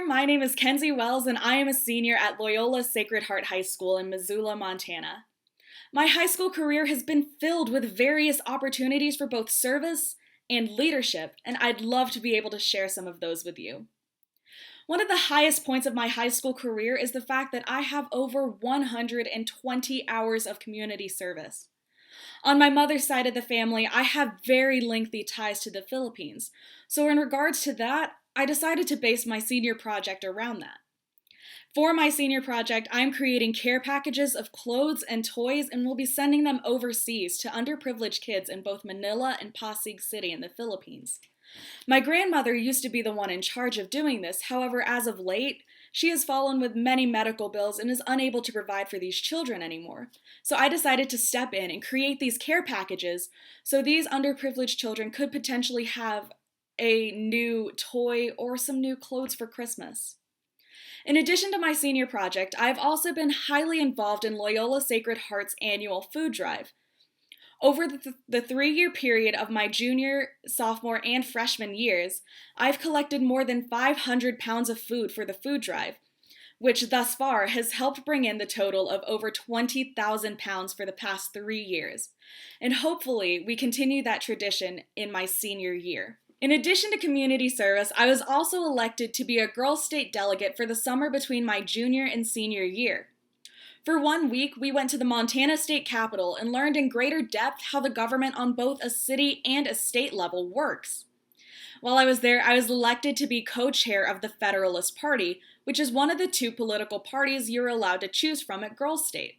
My name is Kenzie Wells, and I am a senior at Loyola Sacred Heart High School in Missoula, Montana. My high school career has been filled with various opportunities for both service and leadership, and I'd love to be able to share some of those with you. One of the highest points of my high school career is the fact that I have over 120 hours of community service. On my mother's side of the family, I have very lengthy ties to the Philippines, so in regards to that, I decided to base my senior project around that. For my senior project, I'm creating care packages of clothes and toys and will be sending them overseas to underprivileged kids in both Manila and Pasig City in the Philippines. My grandmother used to be the one in charge of doing this, however, as of late, she has fallen with many medical bills and is unable to provide for these children anymore. So I decided to step in and create these care packages so these underprivileged children could potentially have a new toy or some new clothes for Christmas. In addition to my senior project, I've also been highly involved in Loyola Sacred Heart's annual food drive. Over the 3 year period of my junior, sophomore, and freshman years, I've collected more than 500 pounds of food for the food drive, which thus far has helped bring in the total of over 20,000 pounds for the past 3 years. And hopefully, we continue that tradition in my senior year. In addition to community service, I was also elected to be a Girls State delegate for the summer between my junior and senior year. For 1 week, we went to the Montana State Capitol and learned in greater depth how the government on both a city and a state level works. While I was there, I was elected to be co-chair of the Federalist Party, which is one of the two political parties you're allowed to choose from at Girls State.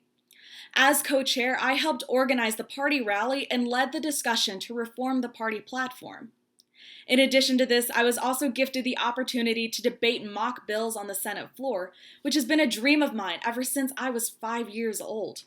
As co-chair, I helped organize the party rally and led the discussion to reform the party platform. In addition to this, I was also gifted the opportunity to debate mock bills on the Senate floor, which has been a dream of mine ever since I was 5 years old.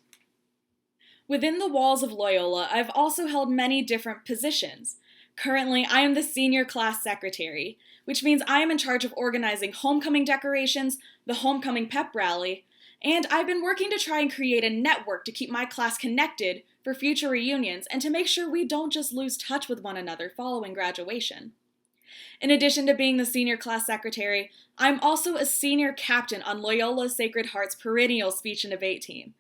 Within the walls of Loyola, I've also held many different positions. Currently, I am the senior class secretary, which means I am in charge of organizing homecoming decorations, the homecoming pep rally, and I've been working to try and create a network to keep my class connected for future reunions and to make sure we don't just lose touch with one another following graduation. In addition to being the senior class secretary, I'm also a senior captain on Loyola Sacred Heart's perennial speech and debate team.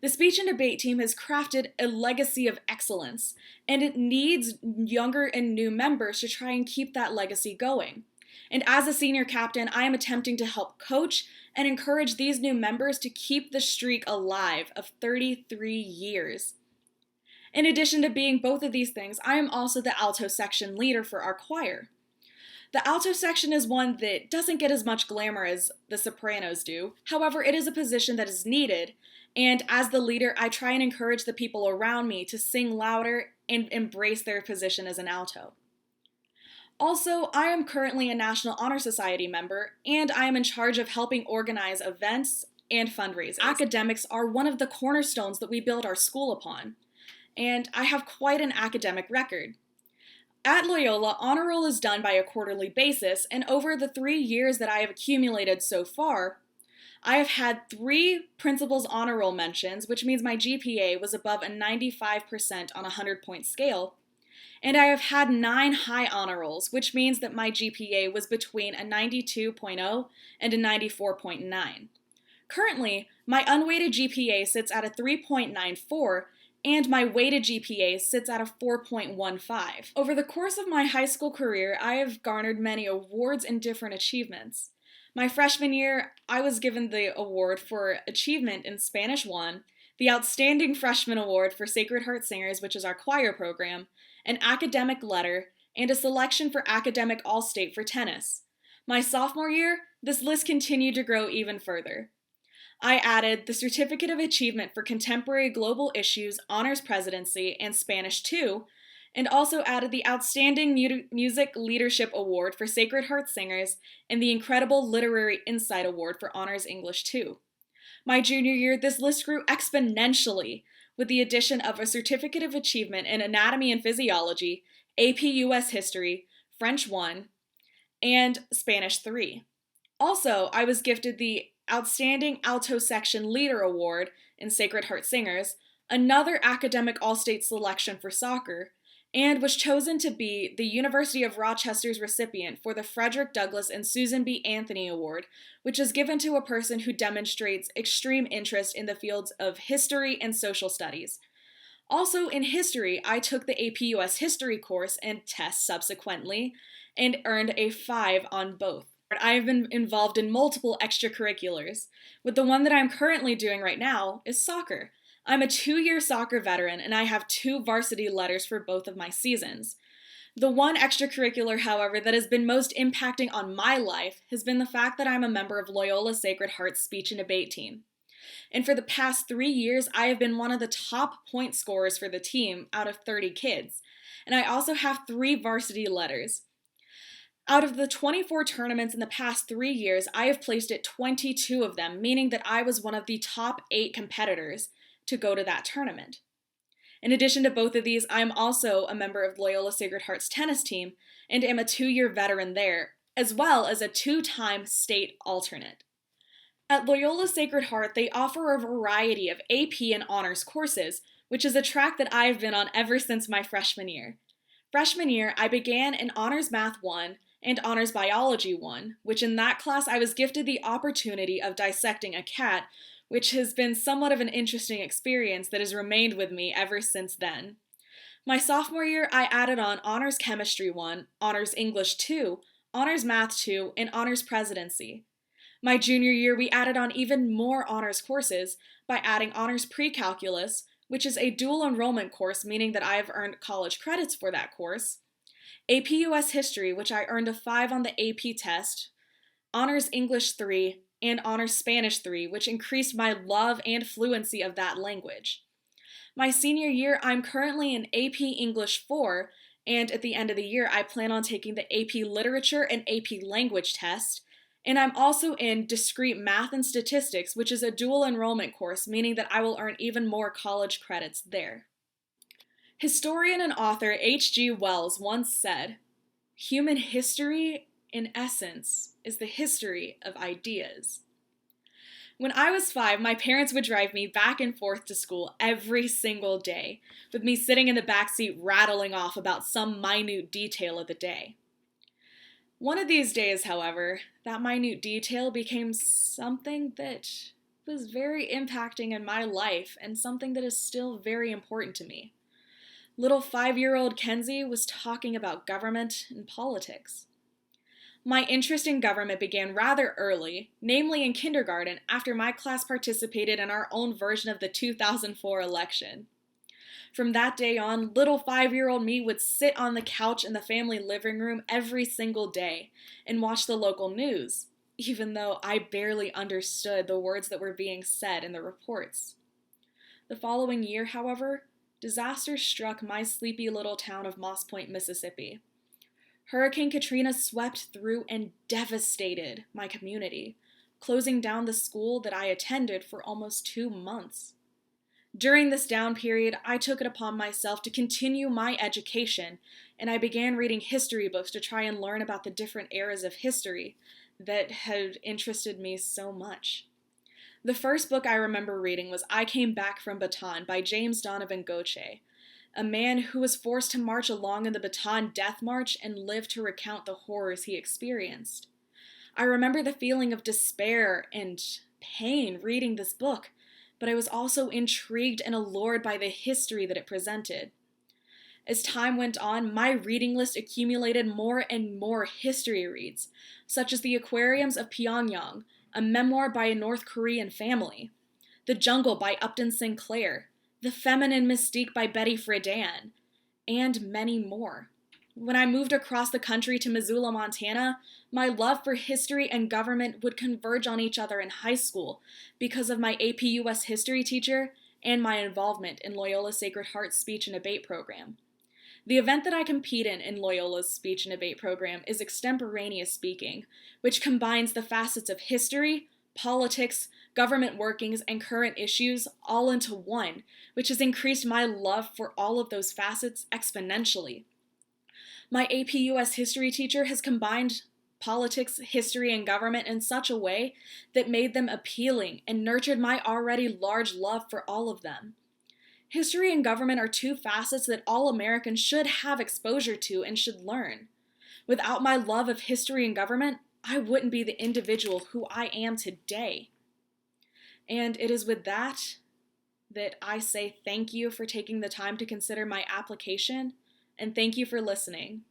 The speech and debate team has crafted a legacy of excellence, and it needs younger and new members to try and keep that legacy going. And as a senior captain, I am attempting to help coach and encourage these new members to keep the streak alive of 33 years. In addition to being both of these things, I am also the alto section leader for our choir. The alto section is one that doesn't get as much glamour as the sopranos do. However, it is a position that is needed, and as the leader, I try and encourage the people around me to sing louder and embrace their position as an alto. Also, I am currently a National Honor Society member, and I am in charge of helping organize events and fundraisers. Academics are one of the cornerstones that we build our school upon, and I have quite an academic record. At Loyola, honor roll is done by a quarterly basis, and over the 3 years that I have accumulated so far, I have had 3 principal's honor roll mentions, which means my GPA was above a 95% on a 100-point scale, and I have had 9 high honor rolls, which means that my GPA was between a 92.0 and a 94.9. Currently, my unweighted GPA sits at a 3.94, and my weighted GPA sits at a 4.15. Over the course of my high school career, I have garnered many awards and different achievements. My freshman year, I was given the award for achievement in Spanish 1, the Outstanding Freshman Award for Sacred Heart Singers, which is our choir program, an academic letter, and a selection for Academic All-State for tennis. My sophomore year, this list continued to grow even further. I added the Certificate of Achievement for Contemporary Global Issues, Honors Presidency, and Spanish 2, and also added the Outstanding Music Leadership Award for Sacred Heart Singers and the Incredible Literary Insight Award for Honors English 2. My junior year, this list grew exponentially with the addition of a Certificate of Achievement in Anatomy and Physiology, AP US History, French 1, and Spanish 3. Also, I was gifted the Outstanding Alto Section Leader Award in Sacred Heart Singers, another Academic All-State selection for soccer, and was chosen to be the University of Rochester's recipient for the Frederick Douglass and Susan B. Anthony Award, which is given to a person who demonstrates extreme interest in the fields of history and social studies. Also, in history, I took the AP US History course and test subsequently, and earned a 5 on both. I have been involved in multiple extracurriculars, but the one that I'm currently doing right now is soccer. I'm a 2-year soccer veteran, and I have 2 varsity letters for both of my seasons. The one extracurricular, however, that has been most impacting on my life has been the fact that I'm a member of Loyola Sacred Heart's speech and debate team. And for the past 3 years, I have been one of the top point scorers for the team out of 30 kids. And I also have 3 varsity letters. Out of the 24 tournaments in the past 3 years, I have placed at 22 of them, meaning that I was one of the top 8 competitors to go to that tournament. In addition to both of these, I am also a member of Loyola Sacred Heart's tennis team and am a 2-year veteran there, as well as a 2-time state alternate. At Loyola Sacred Heart, they offer a variety of AP and honors courses, which is a track that I have been on ever since my freshman year. Freshman year, I began in Honors Math 1 and Honors Biology 1, which in that class I was gifted the opportunity of dissecting a cat, which has been somewhat of an interesting experience that has remained with me ever since then. My sophomore year, I added on Honors Chemistry 1, Honors English 2, Honors Math 2, and Honors Presidency. My junior year, we added on even more honors courses by adding Honors Pre-Calculus, which is a dual enrollment course, meaning that I have earned college credits for that course, AP US History, which I earned a 5 on the AP test, Honors English 3, and Honors Spanish 3, which increased my love and fluency of that language. My senior year, I'm currently in AP English 4, and at the end of the year, I plan on taking the AP Literature and AP Language test, and I'm also in Discrete Math and Statistics, which is a dual enrollment course, meaning that I will earn even more college credits there. Historian and author H.G. Wells once said, "Human history, in essence, is the history of ideas." When I was 5, my parents would drive me back and forth to school every single day, with me sitting in the backseat rattling off about some minute detail of the day. One of these days, however, that minute detail became something that was very impacting in my life and something that is still very important to me. Little 5-year-old Kenzie was talking about government and politics. My interest in government began rather early, namely in kindergarten, after my class participated in our own version of the 2004 election. From that day on, little 5-year-old me would sit on the couch in the family living room every single day and watch the local news, even though I barely understood the words that were being said in the reports. The following year, however, disaster struck my sleepy little town of Moss Point, Mississippi. Hurricane Katrina swept through and devastated my community, closing down the school that I attended for almost 2 months. During this down period, I took it upon myself to continue my education, and I began reading history books to try and learn about the different eras of history that had interested me so much. The first book I remember reading was I Came Back from Bataan by James Donovan Goche, a man who was forced to march along in the Bataan Death March and live to recount the horrors he experienced. I remember the feeling of despair and pain reading this book, but I was also intrigued and allured by the history that it presented. As time went on, my reading list accumulated more and more history reads, such as The Aquariums of Pyongyang, a memoir by a North Korean family, The Jungle by Upton Sinclair, The Feminine Mystique by Betty Friedan, and many more. When I moved across the country to Missoula, Montana, my love for history and government would converge on each other in high school because of my AP US history teacher and my involvement in Loyola Sacred Heart's speech and debate program. The event that I compete in Loyola's speech and debate program is extemporaneous speaking, which combines the facets of history, politics, government workings, and current issues all into one, which has increased my love for all of those facets exponentially. My AP US history teacher has combined politics, history, and government in such a way that made them appealing and nurtured my already large love for all of them. History and government are two facets that all Americans should have exposure to and should learn. Without my love of history and government, I wouldn't be the individual who I am today. And it is with that I say thank you for taking the time to consider my application, and thank you for listening.